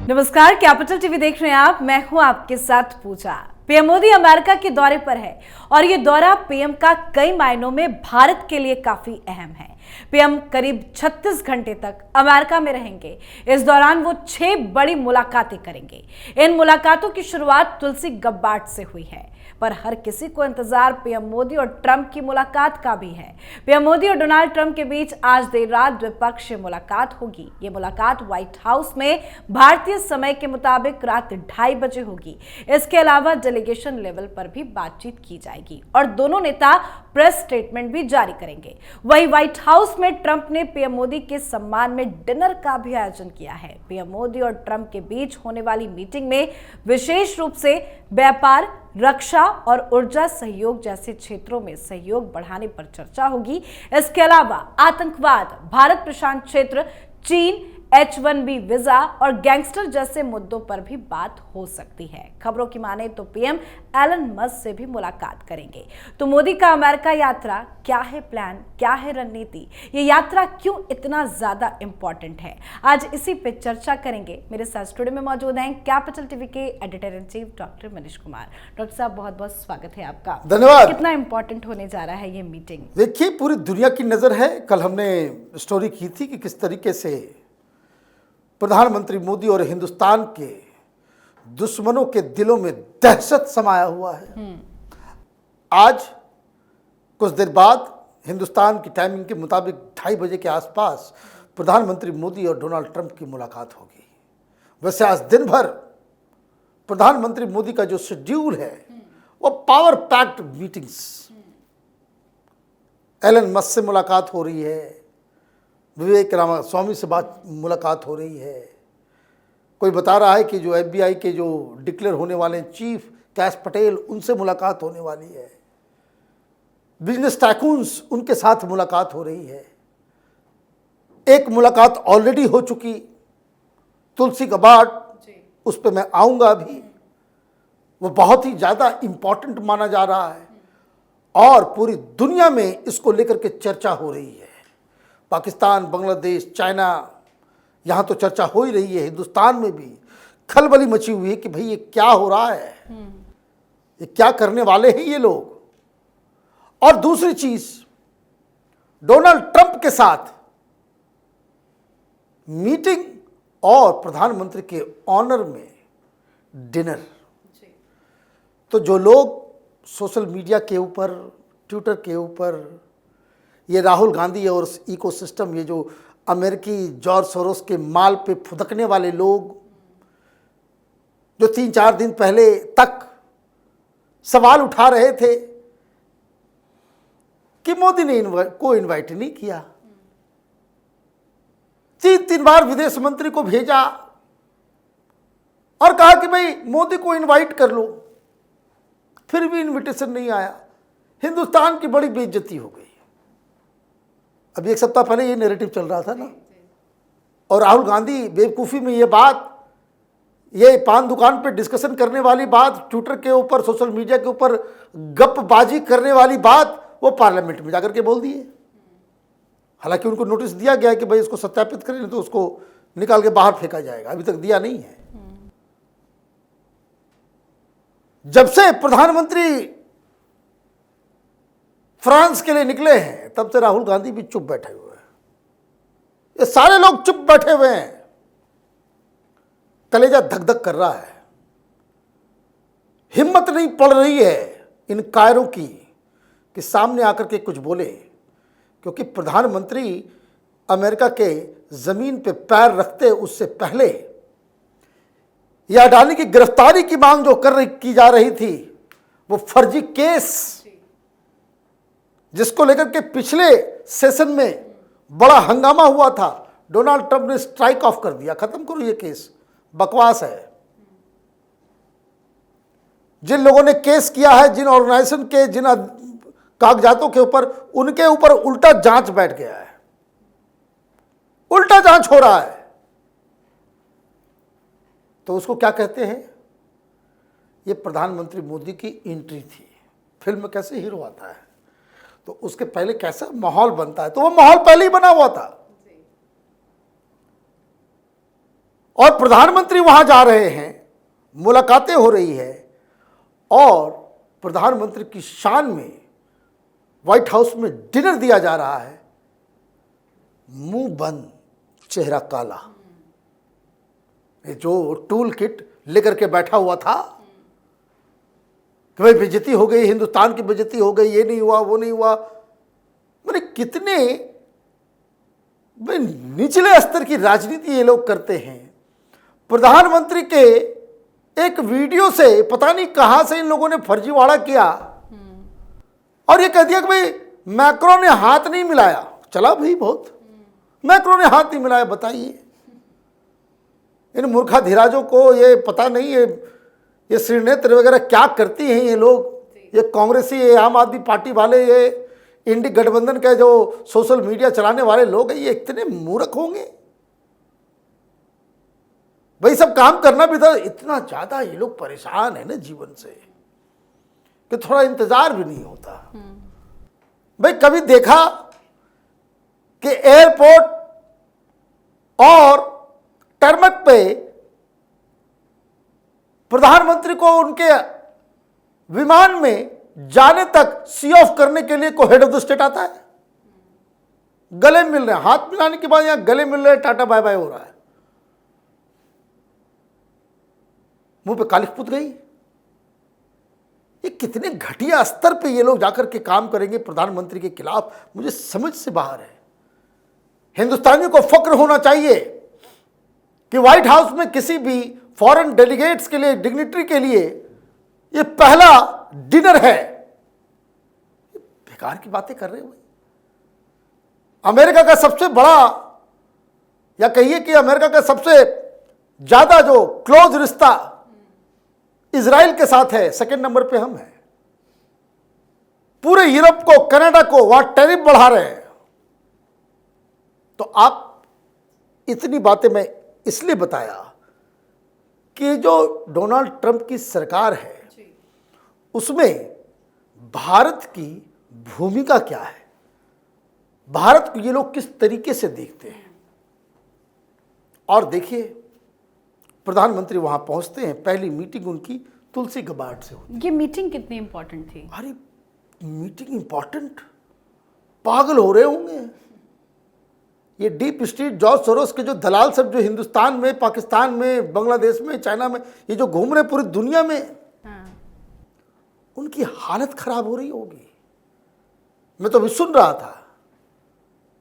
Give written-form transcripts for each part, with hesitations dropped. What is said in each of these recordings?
नमस्कार, capital TV देख रहे हैं आप। मैं हूं आपके साथ पूजा। पीएम मोदी अमेरिका के दौरे पर है और ये दौरा पीएम का कई मायनों में भारत के लिए काफी अहम है। पीएम करीब 36 घंटे तक अमेरिका में रहेंगे। इस दौरान वो 6 बड़ी मुलाकातें करेंगे। इन मुलाकातों की शुरुआत तुलसी गब्बाट से हुई है, पर हर किसी को इंतजार पीएम मोदी और ट्रंप की मुलाकात का भी है। पीएम मोदी और डोनाल्ड ट्रंप के बीच आज देर रात द्विपक्षीय मुलाकात होगी। ये मुलाकात व्हाइट हाउस में भारतीय समय के मुताबिक रात 2:30 बजे होगी। इसके अलावा डेलीगेशन लेवल पर भी बातचीत की जाएगी और दोनों नेता प्रेस स्टेटमेंट भी जारी करेंगे। वहीं व्हाइट हाउस में ट्रंप ने पीएम मोदी के सम्मान में डिनर का भी आयोजन किया है। पीएम मोदी और ट्रंप के बीच होने वाली मीटिंग में विशेष रूप से व्यापार, रक्षा और ऊर्जा सहयोग जैसे क्षेत्रों में सहयोग बढ़ाने पर चर्चा होगी। इसके अलावा आतंकवाद, भारत प्रशांत क्षेत्र, चीन, H-1B वीजा और गैंगस्टर जैसे मुद्दों पर भी बात हो सकती है। खबरों की माने तो पीएम एलन मस्क से भी मुलाकात करेंगे। तो मोदी का अमेरिका यात्रा, क्या है प्लान, क्या है रणनीति, ये यात्रा क्यों इतना ज्यादा इंपॉर्टेंट है, आज इसी पे चर्चा करेंगे। मेरे साथ स्टूडियो में मौजूद हैं कैपिटल टीवी के editor in chief doctor Manish Kumar. Doctor साहब, बहुत बहुत स्वागत है आपका। धन्यवाद। कितना इंपॉर्टेंट होने जा रहा है ये मीटिंग? देखिए, पूरी दुनिया की नजर है। कल हमने स्टोरी की थी कि किस तरीके से प्रधानमंत्री मोदी और हिंदुस्तान के दुश्मनों के दिलों में दहशत समाया हुआ है। आज कुछ देर बाद हिंदुस्तान की टाइमिंग के मुताबिक 2:30 बजे के आसपास प्रधानमंत्री मोदी और डोनाल्ड ट्रंप की मुलाकात होगी। वैसे आज दिन भर प्रधानमंत्री मोदी का जो शेड्यूल है वो power packed meetings, Elon Musk से मुलाकात हो रही है, विवेक रामास्वामी से मुलाकात हो रही है। कोई बता रहा है कि जो FBI के जो डिक्लेयर होने वाले चीफ कैश पटेल, उनसे मुलाकात होने वाली है। बिजनेस टाइकून्स, उनके साथ मुलाकात हो रही है। एक मुलाकात ऑलरेडी हो चुकी, तुलसी गब्बाट, उस पर मैं आऊँगा अभी। वो बहुत ही ज़्यादा इम्पॉर्टेंट माना जा रहा है और पूरी दुनिया में इसको लेकर के चर्चा हो रही है। पाकिस्तान, बांग्लादेश, चाइना, यहाँ तो चर्चा हो ही रही है। हिंदुस्तान में भी खलबली मची हुई है कि भाई ये क्या हो रहा है, ये क्या करने वाले हैं ये लोग। और दूसरी चीज, डोनाल्ड ट्रंप के साथ मीटिंग और प्रधानमंत्री के ऑनर में डिनर। तो जो लोग सोशल मीडिया के ऊपर, ट्विटर के ऊपर, ये राहुल गांधी और इकोसिस्टम, ये जो अमेरिकी जॉर्ज सोरोस के माल पे फुदकने वाले लोग, जो 3-4 दिन पहले तक सवाल उठा रहे थे कि मोदी ने को इनवाइट नहीं किया, 3 बार विदेश मंत्री को भेजा और कहा कि भाई मोदी को इनवाइट कर लो, फिर भी इनविटेशन नहीं आया। हिंदुस्तान की बड़ी बेइज्जती हो गई। अभी 1 सप्ताह पहले ये नैरेटिव चल रहा था ना, और राहुल गांधी बेवकूफ़ी में ये बात, ये पान दुकान पे डिस्कशन करने वाली बात, ट्विटर के ऊपर, सोशल मीडिया के ऊपर गपबाजी करने वाली बात, वो पार्लियामेंट में जाकर के बोल दिए। हालांकि उनको नोटिस दिया गया है कि भाई इसको सत्यापित करें, नहीं तो उसको निकाल के बाहर फेंका जाएगा। अभी तक दिया नहीं है। जब से प्रधानमंत्री फ्रांस के लिए निकले हैं, तब से राहुल गांधी भी चुप बैठे हुए हैं। ये सारे लोग चुप बैठे हुए हैं। कलेजा धक धक कर रहा है। हिम्मत नहीं पड़ रही है इन कायरों की कि सामने आकर के कुछ बोले, क्योंकि प्रधानमंत्री अमेरिका के जमीन पे पैर रखते उससे पहले यह अडानी की गिरफ्तारी की मांग जो की जा रही थी, वो फर्जी केस जिसको लेकर के पिछले सेशन में बड़ा हंगामा हुआ था, डोनाल्ड ट्रंप ने स्ट्राइक ऑफ कर दिया। खत्म करो ये केस, बकवास है। जिन लोगों ने केस किया है, जिन ऑर्गेनाइजेशन के, जिन कागजातों के ऊपर, उनके ऊपर उल्टा जांच बैठ गया है, उल्टा जांच हो रहा है। तो उसको क्या कहते हैं? ये प्रधानमंत्री मोदी की एंट्री थी। फिल्म कैसे हीरो आता है तो उसके पहले कैसा माहौल बनता है, तो वो माहौल पहले ही बना हुआ था। और प्रधानमंत्री वहां जा रहे हैं, मुलाकातें हो रही है और प्रधानमंत्री की शान में व्हाइट हाउस में डिनर दिया जा रहा है, मुंह बंद चेहरा काला। ये जो टूल किट लेकर के बैठा हुआ था कि भाई बेइज्जती हो गई, हिंदुस्तान की बेइज्जती हो गई, ये नहीं हुआ वो नहीं हुआ, मैंने कितने निचले स्तर की राजनीति ये लोग करते हैं। प्रधानमंत्री के एक वीडियो से पता नहीं कहां से इन लोगों ने फर्जीवाड़ा किया और ये कह दिया कि भाई मैक्रो ने हाथ नहीं मिलाया। चला भाई, बहुत मैक्रो ने हाथ नहीं मिलाया, बताइए इन मूर्खाधिराजों को ये पता नहीं है ये श्रीनेत्र वगैरह क्या करती हैं ये लोग, ये कांग्रेसी, ये आम आदमी पार्टी वाले, ये इंडी गठबंधन के जो सोशल मीडिया चलाने वाले लोग हैं, ये इतने मूर्ख होंगे भाई। सब काम करना भी था, इतना ज्यादा ये लोग परेशान है ना जीवन से कि थोड़ा इंतजार भी नहीं होता। भाई कभी देखा कि एयरपोर्ट और टर्मक पे प्रधानमंत्री को उनके विमान में जाने तक सी ऑफ करने के लिए को हेड ऑफ द स्टेट आता है? गले मिल रहे हैं, हाथ मिलाने के बाद यहां गले मिल रहे हैं, टाटा बाय बाय हो रहा है, मुंह पे कालिख पुत गई। ये कितने घटिया स्तर पे ये लोग जाकर के काम करेंगे प्रधानमंत्री के खिलाफ, मुझे समझ से बाहर है। हिंदुस्तानियों को फक्र होना चाहिए कि व्हाइट हाउस में किसी भी फॉरेन डेलीगेट्स के लिए, डिग्निटरी के लिए ये पहला डिनर है। बेकार की बातें कर रहे हो। अमेरिका का सबसे बड़ा, या कहिए कि अमेरिका का सबसे ज्यादा जो क्लोज रिश्ता इजराइल के साथ है, सेकंड नंबर पे हम हैं। पूरे यूरोप को, कनाडा को वहां टैरिफ बढ़ा रहे हैं। तो आप इतनी बातें मैं इसलिए बताया कि जो डोनाल्ड ट्रंप की सरकार है उसमें भारत की भूमिका क्या है, भारत को ये लोग किस तरीके से देखते हैं। और देखिए प्रधानमंत्री वहां पहुंचते हैं, पहली मीटिंग उनकी तुलसी गबार्ड से होती है। ये मीटिंग कितनी इंपॉर्टेंट थी? अरे मीटिंग इंपॉर्टेंट, पागल हो रहे होंगे ये डीप स्टेट, जॉर्ज सोरोस के जो दलाल सब जो हिंदुस्तान में, पाकिस्तान में, बांग्लादेश में, चाइना में, ये जो घूम रहे पूरी दुनिया में, उनकी हालत खराब हो रही होगी। मैं तो अभी सुन रहा था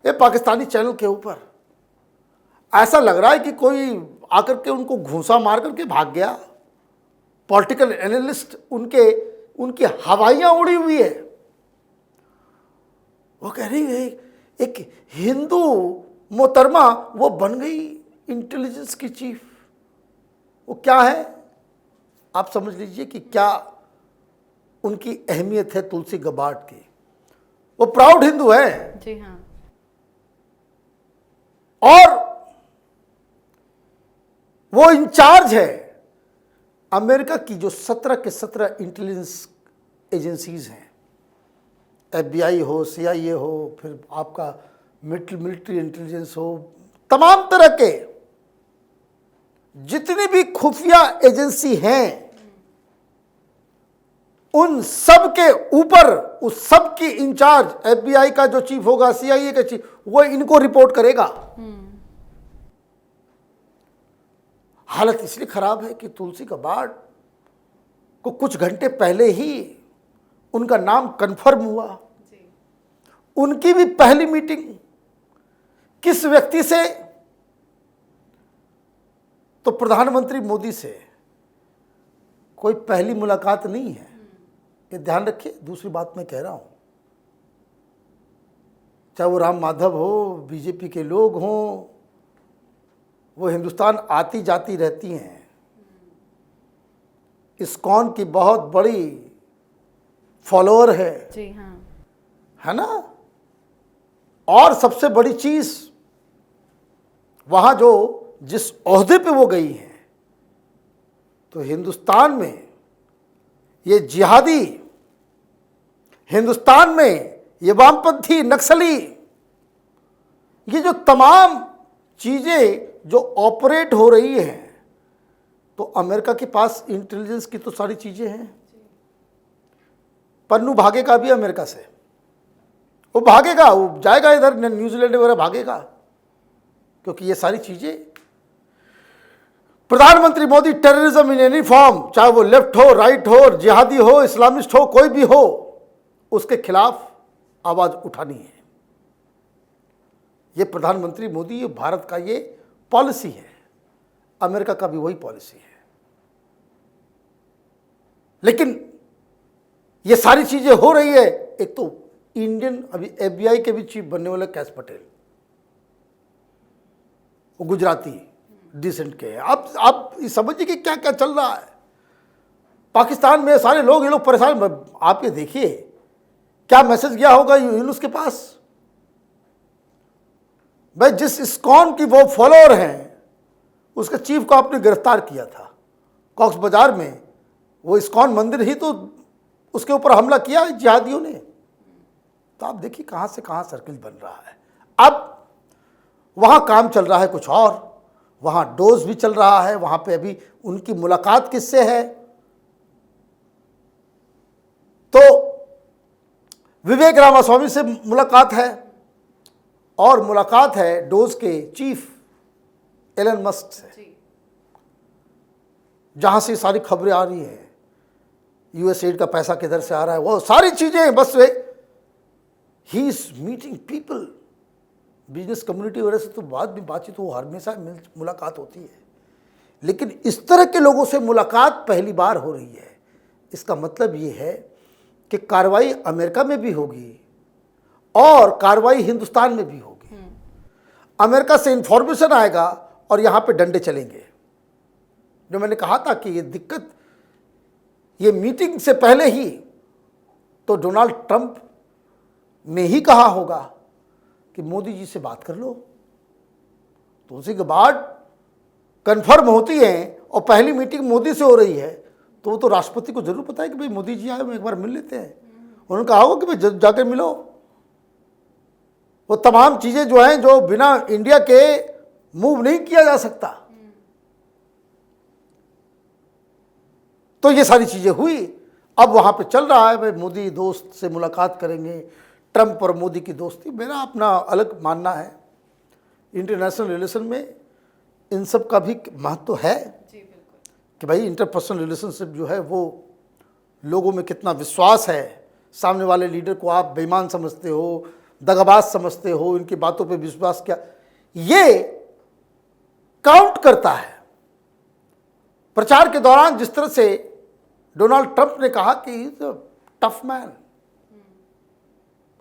ये पाकिस्तानी चैनल के ऊपर, ऐसा लग रहा है कि कोई आकर के उनको घूंसा मार करके भाग गया। पॉलिटिकल एनालिस्ट उनकी हवाइयां उड़ी हुई है। वो कह रही है एक हिंदू मोहतरमा वो बन गई इंटेलिजेंस की चीफ। वो क्या है आप समझ लीजिए कि क्या उनकी अहमियत है तुलसी गबार्ड की। वो प्राउड हिंदू है जी हाँ। और वो इंचार्ज है अमेरिका की जो 17 के 17 इंटेलिजेंस एजेंसीज हैं, FBI हो, CIA हो, फिर आपका मिलिट्री इंटेलिजेंस हो, तमाम तरह के जितनी भी खुफिया एजेंसी हैं, उन सब के ऊपर उस सब की इंचार्ज FBI का जो चीफ होगा, CIA का चीफ, वो इनको रिपोर्ट करेगा। हालत इसलिए खराब है कि तुलसी गबार्ड को कुछ घंटे पहले ही उनका नाम कंफर्म हुआ। उनकी भी पहली मीटिंग किस व्यक्ति से? तो प्रधानमंत्री मोदी से। कोई पहली मुलाकात नहीं है, ये ध्यान रखिए। दूसरी बात मैं कह रहा हूं, चाहे वो राम माधव हो, बीजेपी के लोग हों, वो हिंदुस्तान आती जाती रहती हैं। इस्कॉन की बहुत बड़ी फॉलोअर है जी हाँ, है ना। और सबसे बड़ी चीज, वहां जो जिस ओहदे पे वो गई हैं, तो हिंदुस्तान में ये जिहादी, हिंदुस्तान में ये वामपंथी नक्सली, ये जो तमाम चीजें जो ऑपरेट हो रही हैं, तो अमेरिका के पास इंटेलिजेंस की तो सारी चीज़ें हैं। पन्नू भागेगा भी अमेरिका से, वो भागेगा, वो जाएगा इधर न्यूजीलैंड वगैरह भागेगा, क्योंकि ये सारी चीज़ें प्रधानमंत्री Modi terrorism in any form, चाहे वो लेफ्ट हो, राइट हो, जिहादी हो, इस्लामिस्ट हो, कोई भी हो, उसके खिलाफ आवाज उठानी है। ये प्रधानमंत्री मोदी, ये भारत का ये पॉलिसी है। अमेरिका का भी वही पॉलिसी है। लेकिन ये सारी चीजें हो रही है। एक तो इंडियन अभी FBI के भी चीफ बनने वाले कैश पटेल, वो गुजराती डिसेंट के हैं। आप समझिए कि क्या क्या चल रहा है पाकिस्तान में। सारे लोग, ये लोग परेशान। आप ये देखिए क्या मैसेज गया होगा यूनुस के पास। भाई, जिस इस्कॉन की वो फॉलोअर हैं, उसके चीफ को आपने गिरफ्तार किया था कॉक्स बाजार में। वो इस्कॉन मंदिर ही तो, उसके ऊपर हमला किया जिहादियों ने। तो आप देखिए कहां से कहां सर्किल बन रहा है। अब वहां काम चल रहा है कुछ और, वहां डोज भी चल रहा है। वहां पे अभी उनकी मुलाकात किससे है? तो विवेक रामास्वामी से मुलाकात है, और मुलाकात है डोज के चीफ एलन मस्क से, जहां से सारी खबरें आ रही हैं। USAID का पैसा किधर से आ रहा है, वो सारी चीजें। बस he is meeting people, business community वगैरह से तो बाद में बातचीत वो हमेशा मुलाकात होती है। लेकिन इस तरह के लोगों से मुलाकात पहली बार हो रही है। इसका मतलब ये है कि कार्रवाई अमेरिका में भी होगी और कार्रवाई हिंदुस्तान में भी होगी। अमेरिका से इंफॉर्मेशन आएगा और यहां पे डंडे चलेंगे। जो मैंने कहा था कि ये दिक्कत, ये मीटिंग से पहले ही तो डोनाल्ड ट्रंप ने ही कहा होगा कि मोदी जी से बात कर लो। तो उसी के बाद कंफर्म होती है और पहली मीटिंग मोदी से हो रही है, तो वो तो राष्ट्रपति को जरूर पता है कि भाई मोदी जी आए, हम एक बार मिल लेते हैं। उन्होंने कहा होगा कि भाई जाकर मिलो। वो तमाम चीजें जो हैं, जो बिना इंडिया के मूव नहीं किया जा सकता। तो ये सारी चीजें हुई। अब वहां पे चल रहा है भाई, मोदी दोस्त से मुलाकात करेंगे। ट्रंप और मोदी की दोस्ती, मेरा अपना अलग मानना है। इंटरनेशनल रिलेशन में इन सब का भी महत्व है कि भाई इंटरपर्सनल रिलेशनशिप जो है वो लोगों में कितना विश्वास है। सामने वाले लीडर को आप बेईमान समझते हो, दगाबाज समझते हो, इनकी बातों पे विश्वास क्या, ये काउंट करता है। प्रचार के दौरान जिस तरह से डोनाल्ड ट्रंप ने कहा कि इज अ टफ मैन,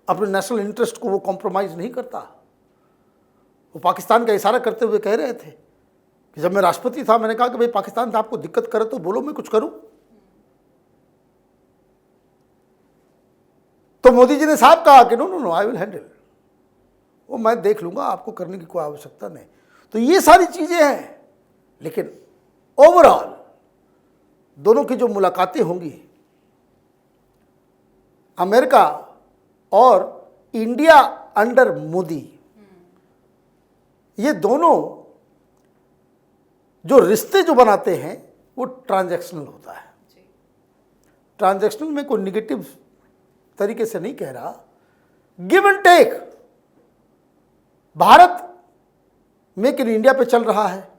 अपने नेशनल इंटरेस्ट को वो कॉम्प्रोमाइज नहीं करता। वो पाकिस्तान का इशारा करते हुए कह रहे थे कि जब मैं राष्ट्रपति था, मैंने कहा कि भाई पाकिस्तान से आपको दिक्कत करे तो बोलो, मैं कुछ करूं। तो मोदी जी ने साहब कहा कि no no no, I will handle, वो मैं देख लूंगा, आपको करने की कोई आवश्यकता नहीं। तो ये सारी चीजें हैं। लेकिन ओवरऑल दोनों की जो मुलाकातें होंगी, अमेरिका और इंडिया अंडर मोदी, ये दोनों जो रिश्ते जो बनाते हैं वो ट्रांजैक्शनल होता है। ट्रांजैक्शनल में कोई निगेटिव तरीके से नहीं कह रहा, give and take. Bharat make in India पे चल रहा है।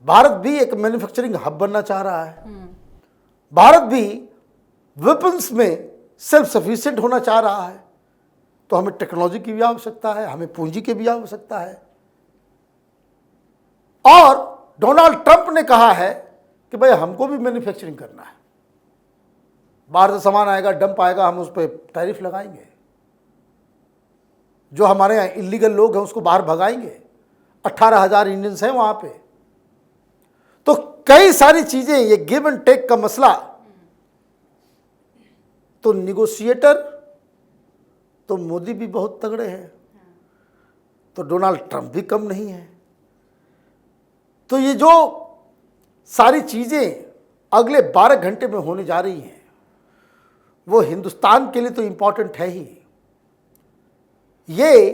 भारत भी एक मैन्युफैक्चरिंग हब बनना चाह रहा है। भारत भी वेपन्स में सेल्फ सफिशिएंट होना चाह रहा है। तो हमें टेक्नोलॉजी की भी आवश्यकता है, हमें पूंजी की भी आवश्यकता है। और डोनाल्ड ट्रंप ने कहा है कि भाई हमको भी मैन्युफैक्चरिंग करना है। बाहर से सामान आएगा, डंप आएगा, हम उस पर टैरिफ लगाएंगे। जो हमारे यहाँ इलीगल लोग हैं उसको बाहर भगाएंगे। 18,000 इंडियंस हैं वहां पे। तो कई सारी चीजें, ये गिव एंड टेक का मसला, तो निगोशिएटर तो मोदी भी बहुत तगड़े हैं, तो डोनाल्ड ट्रंप भी कम नहीं है। तो ये जो सारी चीजें अगले 12 घंटे में होने जा रही हैं, वो हिंदुस्तान के लिए तो इंपॉर्टेंट है ही। ये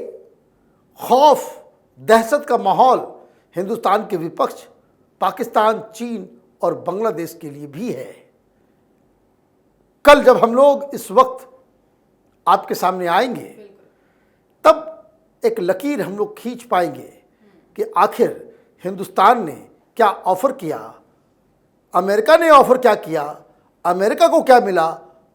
खौफ, दहशत का माहौल हिंदुस्तान के विपक्ष पाकिस्तान, चीन और बांग्लादेश के लिए भी है। कल जब हम लोग इस वक्त आपके सामने आएंगे तब एक लकीर हम लोग खींच पाएंगे कि आखिर हिंदुस्तान ने क्या ऑफर किया, अमेरिका ने ऑफर क्या किया, अमेरिका को क्या मिला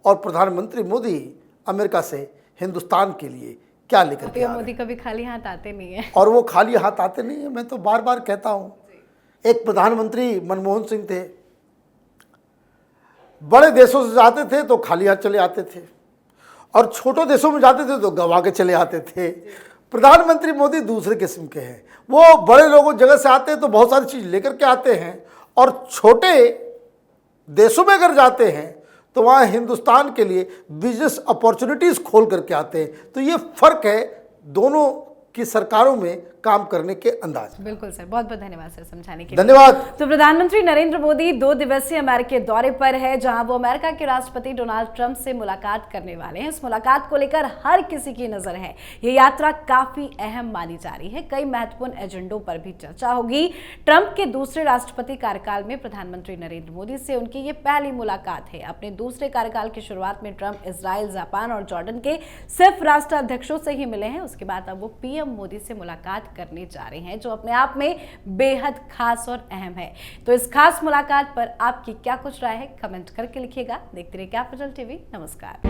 और प्रधानमंत्री मोदी अमेरिका से हिंदुस्तान के लिए क्या लेकर के आ रहे हैं। मोदी कभी खाली हाथ आते नहीं है और वो खाली हाथ आते नहीं है। मैं तो बार बार कहता हूँ, एक प्रधानमंत्री मनमोहन सिंह थे, बड़े देशों से जाते थे तो खाली हाथ चले आते थे और छोटे देशों में जाते थे तो गवा के चले आते थे। प्रधानमंत्री मोदी दूसरे किस्म के हैं। वो बड़े लोगों जगह से आते हैं तो बहुत सारी चीज़ लेकर के आते हैं और छोटे देशों में अगर जाते हैं तो वहाँ हिंदुस्तान के लिए बिजनेस अपॉर्चुनिटीज़ खोल करके आते हैं। तो ये फ़र्क है दोनों की सरकारों में काम करने के अंदाज। बिल्कुल सर, बहुत बहुत धन्यवाद सर समझाने के लिए। धन्यवाद। तो प्रधानमंत्री नरेंद्र मोदी 2 दिवसीय अमेरिकी दौरे पर है, जहां वो अमेरिका के राष्ट्रपति डोनाल्ड ट्रंप से मुलाकात करने वाले हैं। इस मुलाकात को लेकर हर किसी की नजर है। ये यात्रा काफी अहम मानी जा रही है। कई महत्वपूर्ण एजेंडों पर भी चर्चा होगी। ट्रंप के दूसरे राष्ट्रपति कार्यकाल में प्रधानमंत्री नरेंद्र मोदी से उनकी ये पहली मुलाकात है। अपने दूसरे कार्यकाल की शुरुआत में ट्रंप इजराइल, जापान और जॉर्डन के सिर्फ राष्ट्राध्यक्षों से ही मिले हैं। उसके बाद अब वो पीएम मोदी से मुलाकात करने जा रहे हैं, जो अपने आप में बेहद खास और अहम है। तो इस खास मुलाकात पर आपकी क्या कुछ राय है, कमेंट करके लिखिएगा। देखते रहिए कैपिटल टीवी। नमस्कार।